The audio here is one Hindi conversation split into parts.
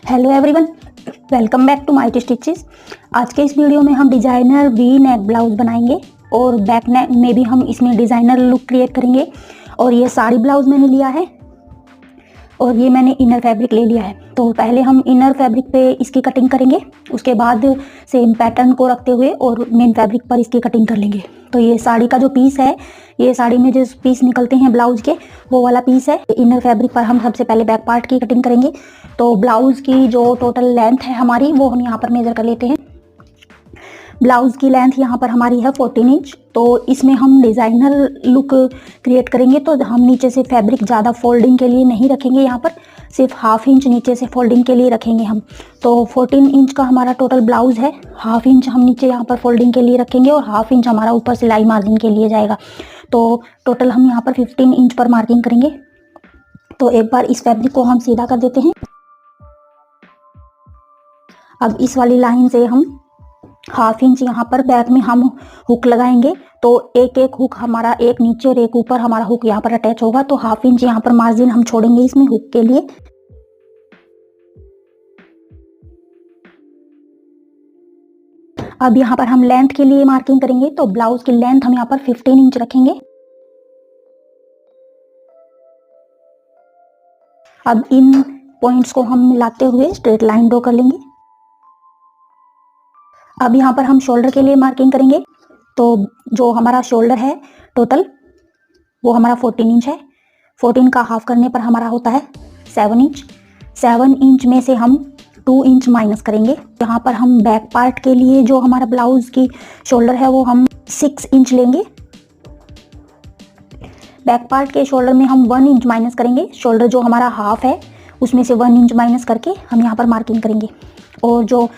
Hello everyone, welcome back to Mighty Stitches. आज के इस वीडियो में हम डिज़ाइनर वी नेक ब्लाउज बनाएंगे और बैक नेक में भी हम इसमें डिज़ाइनर लुक क्रिएट करेंगे। और ये साड़ी ब्लाउज मैंने लिया है और ये मैंने इनर फैब्रिक ले लिया है। तो पहले हम इनर फैब्रिक पे इसकी कटिंग करेंगे, उसके बाद सेम पैटर्न को रखते हुए और मेन फैब्रिक पर इसकी कटिंग कर लेंगे। तो ये साड़ी का जो पीस है, ये साड़ी में जो पीस निकलते हैं ब्लाउज के, वो वाला पीस है। इनर फैब्रिक पर हम सबसे पहले बैक पार्ट की कटिंग करेंगे। तो ब्लाउज की जो टोटल लेंथ है हमारी, वो हम यहाँ पर मेजर कर लेते हैं। ब्लाउज की लेंथ यहाँ पर हमारी है 14 इंच। तो इसमें हम डिज़ाइनर लुक क्रिएट करेंगे, तो हम नीचे से फैब्रिक ज़्यादा फोल्डिंग के लिए नहीं रखेंगे, यहाँ पर सिर्फ हाफ इंच नीचे से फोल्डिंग के लिए रखेंगे हम। तो 14 इंच का हमारा टोटल ब्लाउज है, हाफ इंच हम नीचे यहाँ पर फोल्डिंग के लिए रखेंगे और हाफ इंच हमारा ऊपर सिलाई मार्जिन के लिए जाएगा। तो टोटल हम यहाँ पर 15 इंच पर मार्किंग करेंगे। तो एक बार इस फैब्रिक को हम सीधा कर देते हैं। अब इस वाली लाइन से हम हाफ इंच यहाँ पर बैक में हम हुक लगाएंगे। तो एक एक हुक हमारा, एक नीचे और एक ऊपर हमारा हुक यहाँ पर अटैच होगा। तो हाफ इंच यहाँ पर मार्जिन हम छोड़ेंगे इसमें हुक के लिए। अब यहाँ पर हम लेंथ के लिए मार्किंग करेंगे। तो ब्लाउज की लेंथ हम यहाँ पर 15 इंच रखेंगे। अब इन पॉइंट्स को हम मिलाते हुए स्ट्रेट लाइन ड्रॉ कर लेंगे। अब यहाँ पर हम शोल्डर के लिए मार्किंग करेंगे। तो जो हमारा शोल्डर है टोटल, वो हमारा 14 इंच है। 14 का हाफ करने पर हमारा होता है 7 इंच। 7 इंच में से हम 2 इंच माइनस करेंगे। यहाँ पर हम बैक पार्ट के लिए जो हमारा ब्लाउज की शोल्डर है, वो हम 6 इंच लेंगे। बैक पार्ट के शोल्डर में हम 1 इंच माइनस करेंगे। शोल्डर जो हमारा हाफ है, उसमें से 1 इंच माइनस करके हम यहाँ पर मार्किंग करेंगे। और जो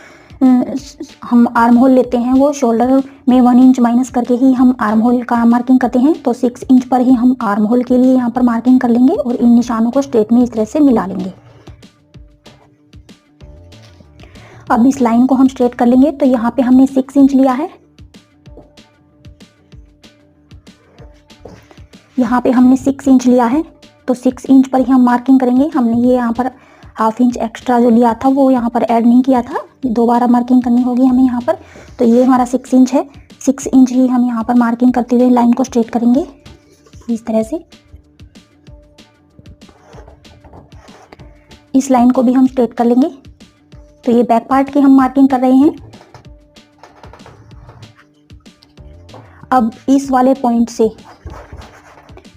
हम आर्म होल लेते हैं, वो शोल्डर में 1 इंच माइनस करके ही हम आर्म होल का मार्किंग करते हैं। तो 6 इंच पर ही हम आर्म होल के लिए यहाँ पर मार्किंग कर लेंगे और इन निशानों को स्ट्रेट में इस तरह से मिला लेंगे। अब इस लाइन को हम स्ट्रेट कर लेंगे। तो यहाँ पे हमने 6 इंच लिया है, यहाँ पे हमने 6 इंच लिया है। तो 6 इंच पर ही हम मार्किंग करेंगे। हमने ये यहाँ पर हाफ इंच एक्स्ट्रा जो लिया था, वो यहाँ पर ऐड नहीं किया था, दोबारा मार्किंग करनी होगी हमें यहाँ पर। तो ये हमारा 6 इंच है। 6 इंच ही हम यहाँ पर मार्किंग करते हुए लाइन को स्ट्रेट करेंगे इस तरह से। इस लाइन को भी हम स्ट्रेट कर लेंगे। तो ये बैक पार्ट की हम मार्किंग कर रहे हैं। अब इस वाले पॉइंट से,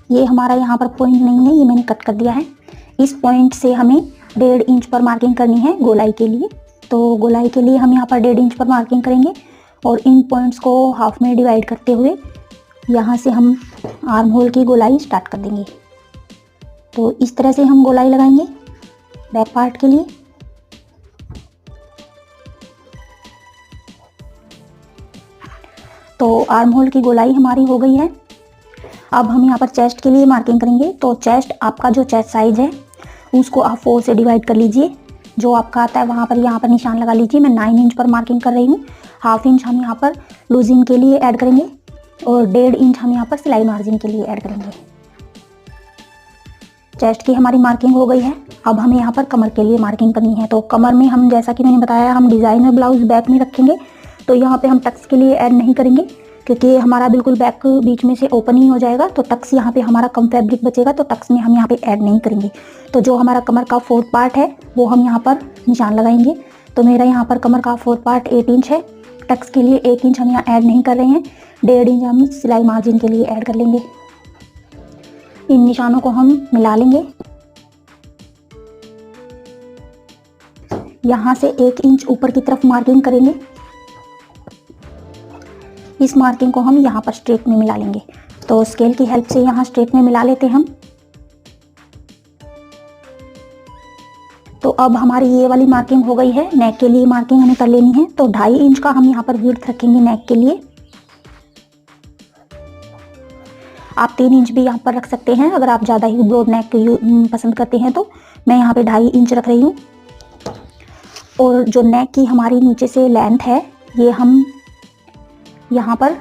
ये हमारा यहाँ पर पॉइंट नहीं है, ये मैंने कट कर दिया है। इस पॉइंट से हमें 1.5 इंच पर मार्किंग करनी है गोलाई के लिए। तो गोलाई के लिए हम यहाँ पर 1.5 इंच पर मार्किंग करेंगे और इन पॉइंट्स को हाफ में डिवाइड करते हुए यहाँ से हम आर्म होल की गोलाई स्टार्ट कर देंगे। तो इस तरह से हम गोलाई लगाएंगे बैक पार्ट के लिए। तो आर्म होल की गोलाई हमारी हो गई है। अब हम यहाँ पर चेस्ट के लिए मार्किंग करेंगे। तो चेस्ट, आपका जो चेस्ट साइज है, उसको आप 4 से डिवाइड कर लीजिए। जो आपका आता है वहाँ पर यहाँ पर निशान लगा लीजिए। मैं 9 इंच पर मार्किंग कर रही हूँ। हाफ इंच हम यहाँ पर लूजिंग के लिए ऐड करेंगे और 1.5 इंच हम यहाँ पर सिलाई मार्जिन के लिए ऐड करेंगे। चेस्ट की हमारी मार्किंग हो गई है। अब हमें यहाँ पर कमर के लिए मार्किंग करनी है। तो कमर में हम, जैसा कि मैंने बताया, हम डिज़ाइनर ब्लाउज बैक में रखेंगे। तो यहाँ पे हम टक्स के लिए ऐड नहीं करेंगे, क्योंकि हमारा बिल्कुल बैक बीच में से ओपन ही हो जाएगा। तो टक्स यहाँ पे हमारा कम फैब्रिक बचेगा, तो टक्स में हम यहाँ पे ऐड नहीं करेंगे। तो जो हमारा कमर का 4th पार्ट है, वो हम यहाँ पर निशान लगाएंगे। तो मेरा यहाँ पर कमर का 4th पार्ट 8 इंच है। टक्स के लिए 1 इंच हम यहाँ ऐड नहीं कर रहे हैं। 1.5 इंच हम सिलाई मार्जिन के लिए ऐड कर लेंगे। इन निशानों को हम मिला लेंगे। यहाँ से 1 इंच ऊपर की तरफ मार्किंग करेंगे। इस मार्किंग को हम यहाँ पर स्ट्रेट में मिला लेंगे। तो स्केल की हेल्प से यहाँ स्ट्रेट में मिला लेते हैं हम। तो अब हमारी ये वाली मार्किंग हो गई है। नेक के लिए मार्किंग हमें कर लेनी है। तो 2.5 इंच का हम यहाँ पर विड्थ रखेंगे नेक के लिए। आप 3 इंच भी यहाँ पर रख सकते हैं अगर आप ज़्यादा ही ब्रॉड नेक पसंद करते हैं। तो मैं यहाँ पे 2.5 इंच रख रही हूँ। और जो नेक की हमारी नीचे से लेंथ है, ये हम यहाँ पर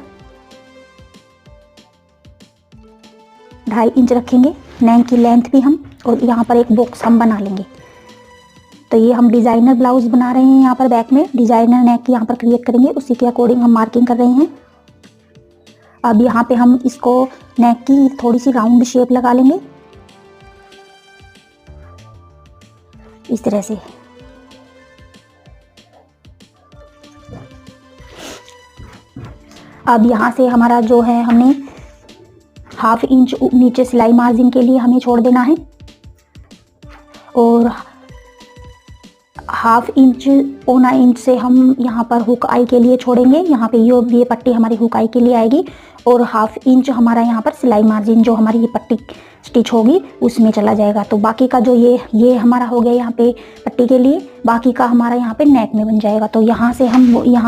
2.5 इंच रखेंगे नेक की लेंथ भी हम। और यहाँ पर एक बॉक्स हम बना लेंगे। तो ये हम डिज़ाइनर ब्लाउज बना रहे हैं, यहाँ पर बैक में डिज़ाइनर नेक यहाँ पर क्रिएट करेंगे, उसी के अकॉर्डिंग हम मार्किंग कर रहे हैं। अब यहाँ पे हम इसको नेक की थोड़ी सी राउंड शेप लगा लेंगे इस तरह से। अब यहाँ से हमारा जो है हमने 1/2 इंच नीचे सिलाई मार्जिन के लिए हमें छोड़ देना है और 1/2 इंच 1/4 इंच से हम यहाँ पर हुक आई के लिए छोड़ेंगे। यहाँ पे ये पट्टी हमारी हुक आई के लिए आएगी और 1/2 इंच हमारा यहाँ पर सिलाई मार्जिन जो हमारी ये पट्टी स्टिच होगी उसमें चला जाएगा। तो बाकी का जो ये हमारा हो गया यहाँ पे पट्टी के लिए, बाकी का हमारा यहाँ पे नेक में बन जाएगा। तो यहाँ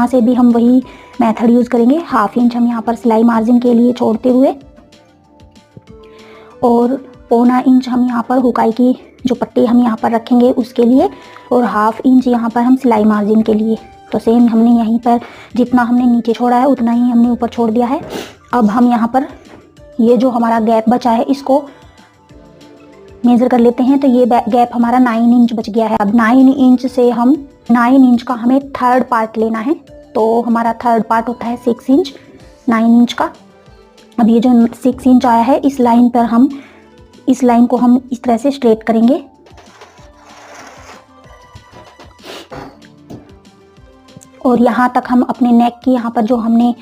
से भी हम वही मेथड यूज़ करेंगे। 1/2 इंच हम यहाँ पर सिलाई मार्जिन के लिए छोड़ते हुए और 1/4 इंच हम यहाँ पर हुकाई की जो पट्टी हम यहाँ पर रखेंगे उसके लिए और 1/2 इंच यहाँ पर हम सिलाई मार्जिन के लिए। तो सेम हमने यहीं पर जितना हमने नीचे छोड़ा है उतना ही हमने ऊपर छोड़ दिया है। अब हम यहाँ पर ये जो हमारा गैप बचा है इसको मेज़र कर लेते हैं। तो ये गैप हमारा 9 इंच बच गया है। अब 9 इंच से हम 9 इंच का हमें थर्ड पार्ट लेना है। तो हमारा थर्ड पार्ट होता है 6 इंच 9 इंच का। अब ये जो 6 इंच आया है इस लाइन को हम इस तरह से स्ट्रेट करेंगे और यहाँ तक हम अपने नेक की यहाँ पर जो हमें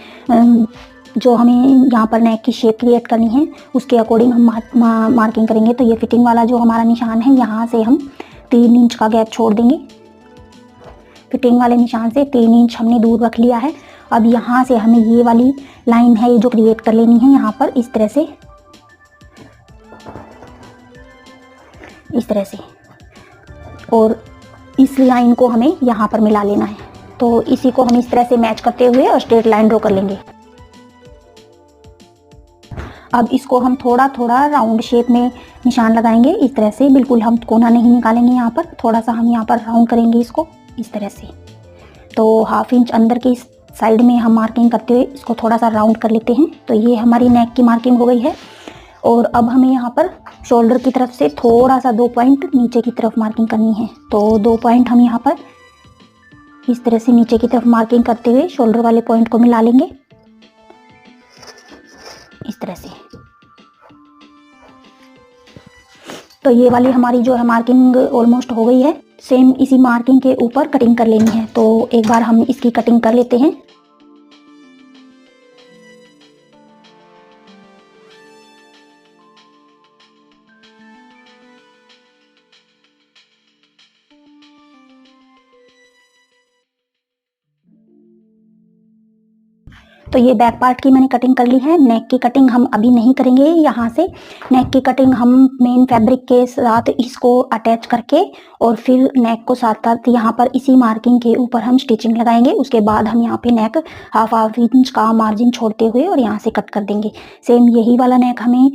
यहाँ पर नेक की शेप क्रिएट करनी है उसके अकॉर्डिंग हम मार्किंग करेंगे। तो ये फिटिंग वाला जो हमारा निशान है यहाँ से हम 3 इंच का गैप छोड़ देंगे। फिटिंग वाले निशान से 3 इंच हमने दूर रख लिया है। अब यहाँ से हमें ये वाली लाइन है ये जो क्रिएट कर लेनी है यहाँ पर इस तरह से और इस लाइन को हमें यहाँ पर मिला लेना है। तो इसी को हम इस तरह से मैच करते हुए और स्ट्रेट लाइन ड्रॉ कर लेंगे। अब इसको हम थोड़ा थोड़ा राउंड शेप में निशान लगाएंगे इस तरह से। बिल्कुल हम कोना नहीं निकालेंगे, यहाँ पर थोड़ा सा हम यहाँ पर राउंड करेंगे इसको इस तरह से। तो 1/2 इंच अंदर की साइड में हम मार्किंग करते हुए इसको थोड़ा सा राउंड कर लेते हैं। तो ये हमारी नेक की मार्किंग हो गई है और अब हमें यहाँ पर शोल्डर की तरफ से थोड़ा सा 2 पॉइंट नीचे की तरफ मार्किंग करनी है। तो 2 पॉइंट हम यहाँ पर इस तरह से नीचे की तरफ मार्किंग करते हुए शोल्डर वाले पॉइंट को मिला लेंगे इस तरह से। तो ये वाली हमारी जो है मार्किंग ऑलमोस्ट हो गई है। सेम इसी मार्किंग के ऊपर कटिंग कर लेनी है। तो एक बार हम इसकी कटिंग कर लेते हैं। तो ये बैक पार्ट की मैंने कटिंग कर ली है। नेक की कटिंग हम अभी नहीं करेंगे। यहाँ से नेक की कटिंग हम मेन फैब्रिक के साथ इसको अटैच करके और फिर नेक को साथ साथ यहाँ पर इसी मार्किंग के ऊपर हम स्टिचिंग लगाएंगे। उसके बाद हम यहाँ पे नेक 1/2 इंच का मार्जिन छोड़ते हुए और यहाँ से कट कर देंगे। सेम यही वाला नेक हमें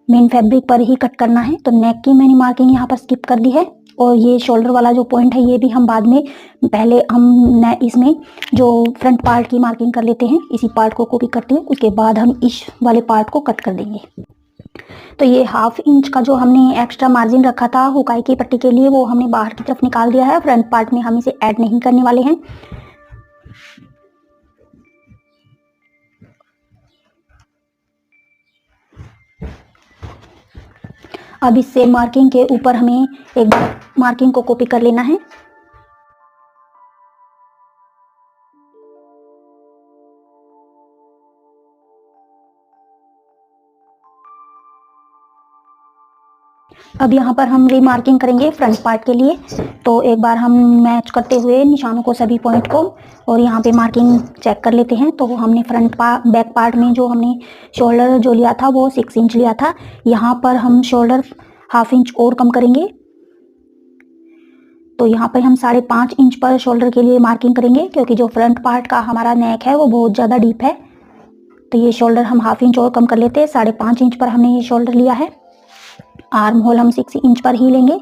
मेन फैब्रिक पर ही कट करना है। तो नेक की मैंने मार्किंग यहाँ पर स्किप कर दी है और ये शोल्डर वाला जो पॉइंट है ये भी हम बाद में, पहले हम इसमें जो फ्रंट पार्ट की मार्किंग कर लेते हैं इसी पार्ट को कॉपी करते हैं, उसके बाद हम इस वाले पार्ट को कट कर देंगे। तो ये 1/2 इंच का जो हमने एक्स्ट्रा मार्जिन रखा था हुकाई की पट्टी के लिए वो हमने बाहर की तरफ निकाल दिया है। फ्रंट पार्ट में हम इसे ऐड नहीं करने वाले हैं। अब इससे मार्किंग के ऊपर हमें एक बार मार्किंग को कॉपी कर लेना है। अब यहाँ पर हम रीमार्किंग करेंगे फ्रंट पार्ट के लिए। तो एक बार हम मैच करते हुए निशानों को सभी पॉइंट को और यहाँ पे मार्किंग चेक कर लेते हैं। तो हमने बैक पार्ट में जो हमने शोल्डर जो लिया था वो 6 इंच लिया था। यहाँ पर हम शोल्डर 1/2 इंच और कम करेंगे। तो यहाँ पर हम 5.5 इंच पर शोल्डर के लिए मार्किंग करेंगे क्योंकि जो फ्रंट पार्ट का हमारा नेक है वो बहुत ज़्यादा डीप है। तो ये शोल्डर हम 1/2 इंच और कम कर लेते हैं। 5.5 इंच पर हमने ये शोल्डर लिया है। आर्म होल हम 6 इंच पर ही लेंगे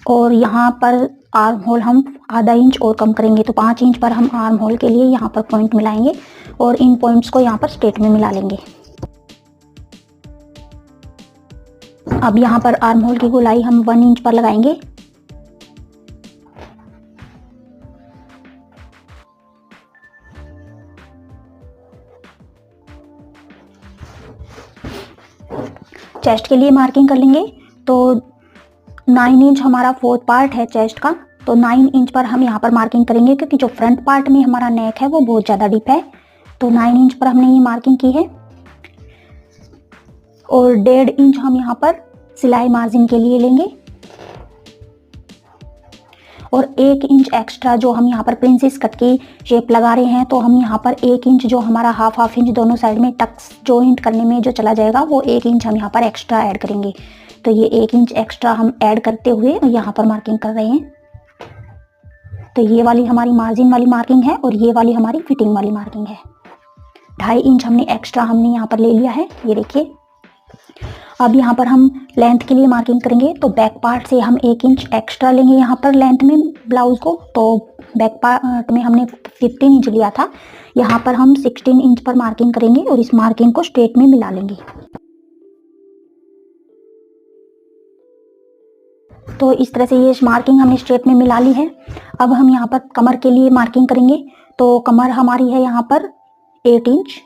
और यहाँ पर आर्म होल हम आधा इंच और कम करेंगे। तो 5 इंच पर हम आर्म होल के लिए यहाँ पर पॉइंट मिलाएंगे और इन पॉइंट्स को यहाँ पर स्ट्रेट में मिला लेंगे। अब यहाँ पर आर्म होल की गोलाई हम 1 इंच पर लगाएंगे। चेस्ट के लिए मार्किंग कर लेंगे। तो 9 इंच हमारा 4th पार्ट है चेस्ट का, तो 9 इंच पर हम यहाँ पर मार्किंग करेंगे, क्योंकि जो फ्रंट पार्ट में हमारा नेक है वो बहुत ज़्यादा डीप है। तो 9 इंच पर हमने ये मार्किंग की है। और 1.5 इंच हम यहाँ पर सिलाई मार्जिन के लिए लेंगे। और 1 इंच एक्स्ट्रा जो हम यहाँ पर प्रिंसेस कट की शेप लगा रहे हैं, तो हम यहाँ पर 1 इंच जो हमारा हाफ इंच दोनों साइड में टक्स जॉइंट करने में जो चला जाएगा, वो 1 इंच हम यहाँ पर एक्स्ट्रा ऐड करेंगे। तो ये 1 इंच एक्स्ट्रा हम ऐड करते हुए यहाँ पर मार्किंग कर रहे हैं। तो ये वाली हमारी मार्जिन वाली मार्किंग है और ये वाली हमारी फिटिंग वाली मार्किंग है। 2.5 इंच हमने एक्स्ट्रा यहाँ पर ले लिया है, ये देखिए। अब यहाँ पर हम लेंथ के लिए मार्किंग करेंगे। तो बैक पार्ट से हम 1 इंच एक्स्ट्रा लेंगे यहाँ पर लेंथ में ब्लाउज को। तो बैक पार्ट में हमने 15 इंच लिया था, यहाँ पर हम 16 इंच पर मार्किंग करेंगे और इस मार्किंग को स्ट्रेट में मिला लेंगे। तो इस तरह से ये मार्किंग हमने स्ट्रेट में मिला ली है। अब हम यहाँ पर कमर के लिए मार्किंग करेंगे। तो कमर हमारी है यहाँ पर 8 इंच,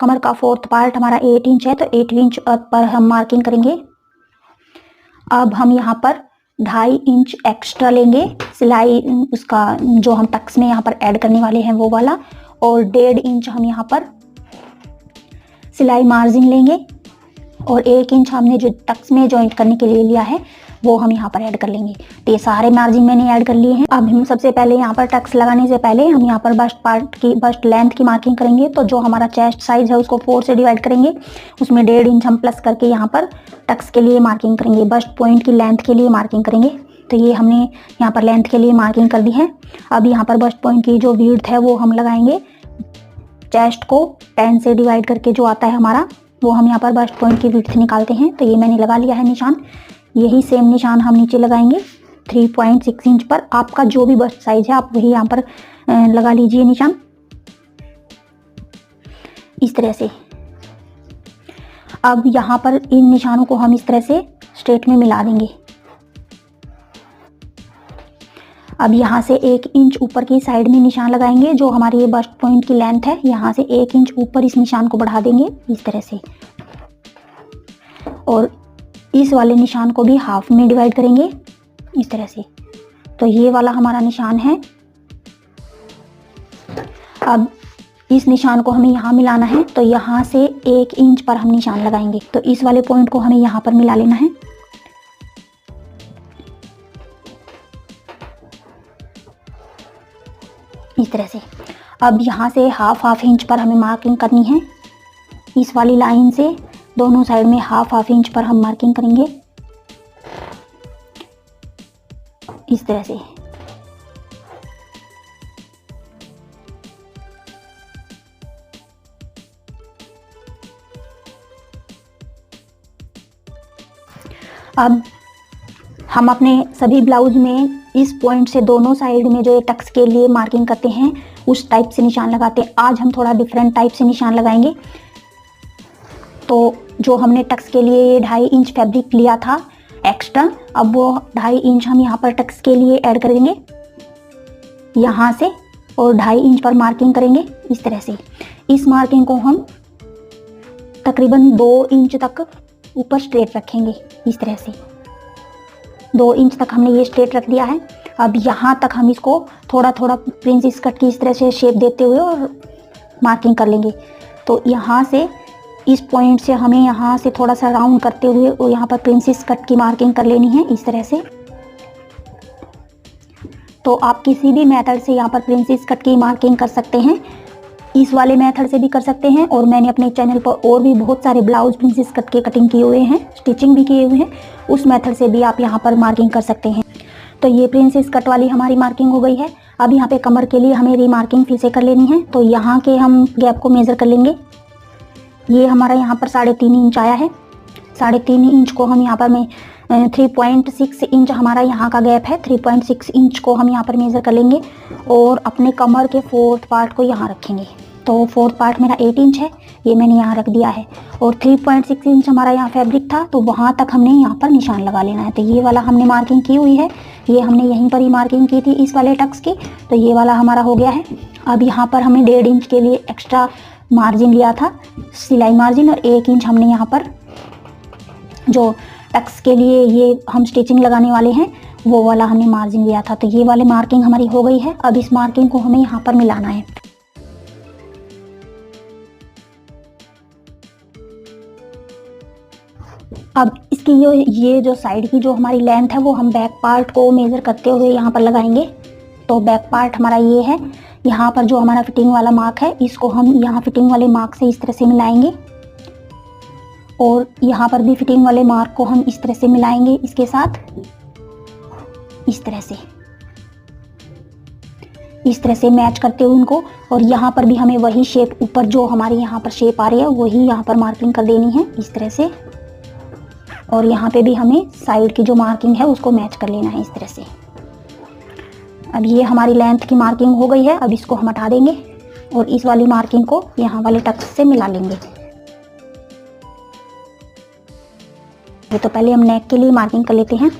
कमर का 4th पार्ट हमारा 8 इंच है, तो 8 इंच पर हम मार्किंग करेंगे। अब हम यहाँ पर 2.5 इंच एक्स्ट्रा लेंगे सिलाई, उसका जो हम टक्स में यहाँ पर ऐड करने वाले हैं वो वाला। और 1.5 इंच हम यहाँ पर सिलाई मार्जिन लेंगे। और 1 इंच हमने जो टक्स में जॉइंट करने के लिए लिया है वो हम यहाँ पर ऐड कर लेंगे। तो ये सारे मार्जिन मैंने ऐड कर लिए हैं। अब हम सबसे पहले यहाँ पर टक्स लगाने से पहले हम यहाँ पर बस्ट लेंथ की मार्किंग करेंगे। तो जो हमारा चेस्ट साइज है उसको 4 से डिवाइड करेंगे, उसमें 1.5 इंच हम प्लस करके यहाँ पर टक्स के लिए मार्किंग करेंगे, बस्ट पॉइंट की लेंथ के लिए मार्किंग करेंगे। तो ये हमने यहाँ पर लेंथ के लिए मार्किंग कर दी है। अब यहाँ पर बस्ट पॉइंट की जो विड्थ है वो हम लगाएंगे। चेस्ट को 10 से डिवाइड करके जो आता है हमारा, वो हम यहाँ पर बस्ट पॉइंट की विड्थ निकालते हैं। तो ये मैंने लगा लिया है निशान। यही सेम निशान हम नीचे लगाएंगे 3.6 इंच पर। आपका जो भी बस्ट साइज है आप वही यहाँ पर लगा लीजिए निशान, इस तरह से। अब यहाँ पर इन निशानों को हम इस तरह से स्ट्रेट में मिला देंगे। अब यहाँ से 1 इंच ऊपर की साइड में निशान लगाएंगे। जो हमारी ये बस्ट पॉइंट की लेंथ है, यहाँ से 1 इंच ऊपर इस निशान को बढ़ा देंगे इस तरह से। और इस वाले निशान को भी हाफ में डिवाइड करेंगे इस तरह से। तो ये वाला हमारा निशान है। अब इस निशान को हमें यहाँ मिलाना है। तो यहाँ से 1 इंच पर हम निशान लगाएंगे। तो इस वाले पॉइंट को हमें यहाँ पर मिला लेना है। इस तरह से। अब यहाँ से हाफ इंच पर हमें मार्किंग करनी है। इस वाली लाइन से दोनों साइड में हाफ इंच पर हम मार्किंग करेंगे इस तरह से। अब हम अपने सभी ब्लाउज में इस पॉइंट से दोनों साइड में जो टक्स के लिए मार्किंग करते हैं उस टाइप से निशान लगाते हैं। आज हम थोड़ा डिफरेंट टाइप से निशान लगाएंगे। तो जो हमने टक्स के लिए 2.5 इंच फैब्रिक लिया था एक्स्ट्रा, अब वो 2.5 इंच हम यहाँ पर टक्स के लिए ऐड करेंगे यहाँ से, और 2.5 इंच पर मार्किंग करेंगे इस तरह से। इस मार्किंग को हम तकरीबन 2 इंच तक ऊपर स्ट्रेट रखेंगे इस तरह से। 2 इंच तक हमने ये स्ट्रेट रख दिया है। अब यहाँ तक हम इसको थोड़ा थोड़ा प्रिंसेस कट की इस तरह से शेप देते हुए और मार्किंग कर लेंगे। तो यहाँ से इस पॉइंट से हमें यहाँ से थोड़ा सा राउंड करते हुए और यहाँ पर प्रिंसेस कट की मार्किंग कर लेनी है इस तरह से। तो आप किसी भी मेथड से यहाँ पर प्रिंसेस कट की मार्किंग कर सकते हैं। इस वाले मेथड से भी कर सकते हैं, और मैंने अपने चैनल पर और भी बहुत सारे ब्लाउज प्रिंसेस कट के कटिंग किए हुए हैं, स्टिचिंग भी किए हुए हैं। उस मेथड से भी आप यहाँ पर मार्किंग कर सकते हैं। तो ये प्रिंसेस कट वाली हमारी मार्किंग हो गई है। अब यहाँ पे कमर के लिए हमें रीमार्किंग फिर से कर लेनी है। तो यहाँ के हम गैप को मेज़र कर लेंगे। ये हमारा यहाँ पर 3.5 इंच आया है। 3.5 इंच को हम यहाँ पर 3.6 इंच हमारा यहाँ का गैप है। 3.6 इंच को हम यहाँ पर मेज़र कर लेंगे और अपने कमर के 4th पार्ट को यहाँ रखेंगे तो फोर्थ पार्ट मेरा 8 इंच है, ये मैंने यहाँ रख दिया है। और 3.6 इंच हमारा यहाँ फैब्रिक था, तो वहाँ तक हमने यहाँ पर निशान लगा लेना है। तो ये वाला हमने मार्किंग की हुई है, ये हमने यहीं पर ही मार्किंग की थी इस वाले टक्स की, तो ये वाला हमारा हो गया है। अब यहाँ पर हमें 1.5 इंच के लिए एक्स्ट्रा मार्जिन लिया था, सिलाई मार्जिन, और 1 इंच हमने यहाँ पर जो टक्स के लिए ये हम स्टिचिंग लगाने वाले हैं वो वाला हमने मार्जिन लिया था। तो ये वाले मार्किंग हमारी हो गई है। अब इस मार्किंग को हमें यहाँ पर मिलाना है। अब इसकी ये जो साइड की जो हमारी लेंथ है वो हम बैक पार्ट को मेज़र करते हुए यहाँ पर लगाएंगे। तो बैक पार्ट हमारा ये है, यहाँ पर जो हमारा फिटिंग वाला मार्क है इसको हम यहाँ फिटिंग वाले मार्क से इस तरह से मिलाएंगे, और यहाँ पर भी फिटिंग वाले मार्क को हम इस तरह से मिलाएंगे इसके साथ, इस तरह से मैच करते हुए उनको। और यहाँ पर भी हमें वही शेप, ऊपर जो हमारी यहाँ पर शेप आ रही है वही यहाँ पर मार्किंग कर देनी है इस तरह से। और यहाँ पे भी हमें साइड की जो मार्किंग है उसको मैच कर लेना है इस तरह से। अब ये हमारी लेंथ की मार्किंग हो गई है। अब इसको हम हटा देंगे और इस वाली मार्किंग को यहाँ वाले टक्स से मिला लेंगे। तो पहले हम नेक के लिए मार्किंग कर लेते हैं।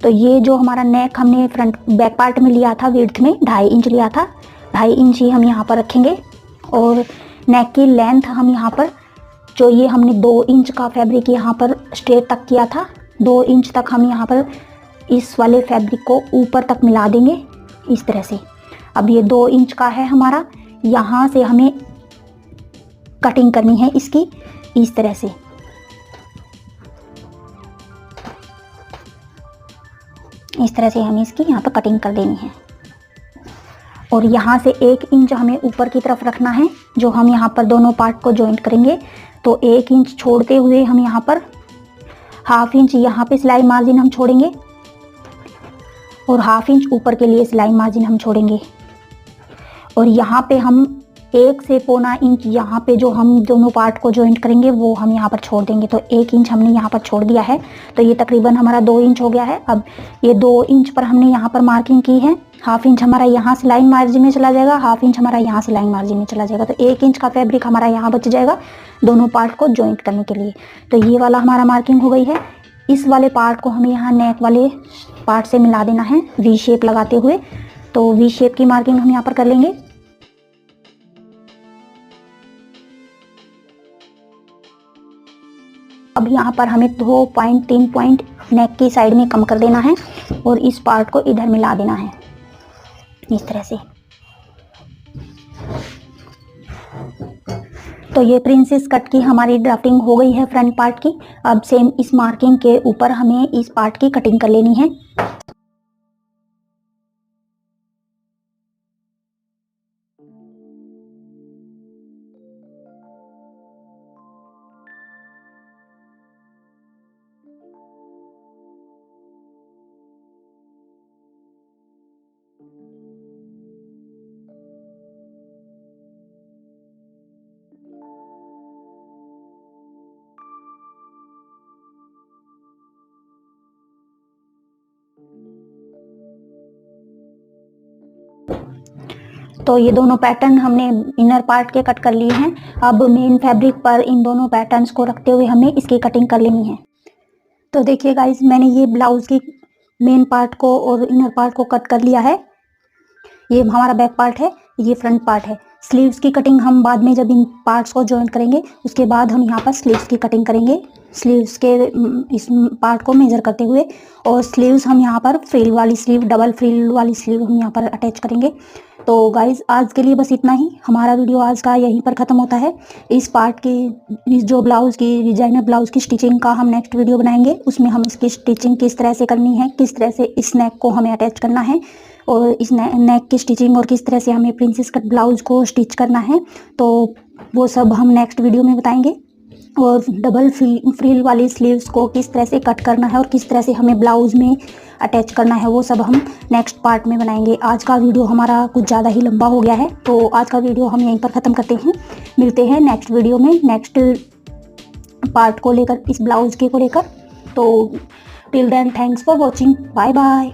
तो ये जो हमारा नेक हमने फ्रंट बैक पार्ट में लिया था, विड्थ में 2.5 इंच लिया था, 2.5 इंच ही हम यहाँ पर रखेंगे। और नेक की लेंथ हम यहाँ पर जो ये हमने 2 इंच का फैब्रिक यहाँ पर स्ट्रेट तक किया था, 2 इंच तक हम यहाँ पर इस वाले फैब्रिक को ऊपर तक मिला देंगे इस तरह से। अब ये 2 इंच का है हमारा, यहाँ से हमें कटिंग करनी है इसकी इस तरह से। इस तरह से हमें इसकी यहाँ पर कटिंग कर देनी है। और यहाँ से 1 इंच हमें ऊपर की तरफ रखना है, जो हम यहाँ पर दोनों पार्ट को जॉइंट करेंगे। तो 1 इंच छोड़ते हुए हम यहाँ पर 1/2 इंच यहाँ पे सिलाई मार्जिन हम छोड़ेंगे, और 1/2 इंच ऊपर के लिए सिलाई मार्जिन हम छोड़ेंगे। और यहाँ पे हम 1 से 1.25 इंच यहाँ पे जो हम दोनों पार्ट को जॉइंट करेंगे वो हम यहाँ पर छोड़ देंगे। तो 1 इंच हमने यहाँ पर छोड़ दिया है, तो ये तकरीबन हमारा 2 इंच हो गया है। अब ये 2 इंच पर हमने यहाँ पर मार्किंग की है, 1/2 इंच हमारा यहाँ सिलाई मार्जिन में चला जाएगा, 1/2 इंच हमारा यहाँ सिलाई मार्जिन में चला जाएगा। तो 1 इंच का फैब्रिक हमारा यहाँ बच जाएगा दोनों पार्ट को जॉइंट करने के लिए। तो ये वाला हमारा मार्किंग हो गई है। इस वाले पार्ट को हमें यहाँ नेक वाले पार्ट से मिला देना है वी शेप लगाते हुए। तो वी शेप की मार्किंग हम यहाँ पर कर लेंगे। अब यहाँ पर हमें 2.3 पॉइंट नेक की साइड में कम कर देना है और इस पार्ट को इधर मिला देना है इस तरह से। तो ये प्रिंसेस कट की हमारी ड्राफ्टिंग हो गई है फ्रंट पार्ट की। अब सेम इस मार्किंग के ऊपर हमें इस पार्ट की कटिंग कर लेनी है। तो ये दोनों पैटर्न हमने इनर पार्ट के कट कर लिए हैं। अब मेन फैब्रिक पर इन दोनों पैटर्न्स को रखते हुए हमें इसकी कटिंग कर लेनी है। तो देखिए गाइस, मैंने ये ब्लाउज की मेन पार्ट को और इनर पार्ट को कट कर लिया है। ये हमारा बैक पार्ट है, ये फ्रंट पार्ट है। स्लीव्स की कटिंग हम बाद में जब इन पार्ट्स को जॉइंट करेंगे उसके बाद हम यहाँ पर स्लीव्स की कटिंग करेंगे, स्लीव्स के इस पार्ट को मेजर करते हुए। और स्लीव्स हम यहाँ पर फ्रिल वाली स्लीव, डबल फ्रिल वाली स्लीव हम यहाँ पर अटैच करेंगे। तो गाइज आज के लिए बस इतना ही। हमारा वीडियो आज का यहीं पर ख़त्म होता है। इस पार्ट की, इस जो ब्लाउज़ की, डिजाइनर ब्लाउज़ की स्टिचिंग का हम नेक्स्ट वीडियो बनाएंगे। उसमें हम इसकी स्टिचिंग किस तरह से करनी है, किस तरह से इस नेक को हमें अटैच करना है, और इस नेक की स्टिचिंग, और किस तरह से हमें प्रिंसेस कट ब्लाउज़ को स्टिच करना है, तो वो सब हम नेक्स्ट वीडियो में बताएंगे। और डबल फ्रिल वाली स्लीव्स को किस तरह से कट करना है और किस तरह से हमें ब्लाउज़ में अटैच करना है, वो सब हम नेक्स्ट पार्ट में बनाएंगे। आज का वीडियो हमारा कुछ ज़्यादा ही लंबा हो गया है, तो आज का वीडियो हम यहीं पर ख़त्म करते हैं। मिलते हैं नेक्स्ट वीडियो में नेक्स्ट पार्ट को लेकर, इस ब्लाउज़ के को लेकर। तो till then thanks for watching, bye bye.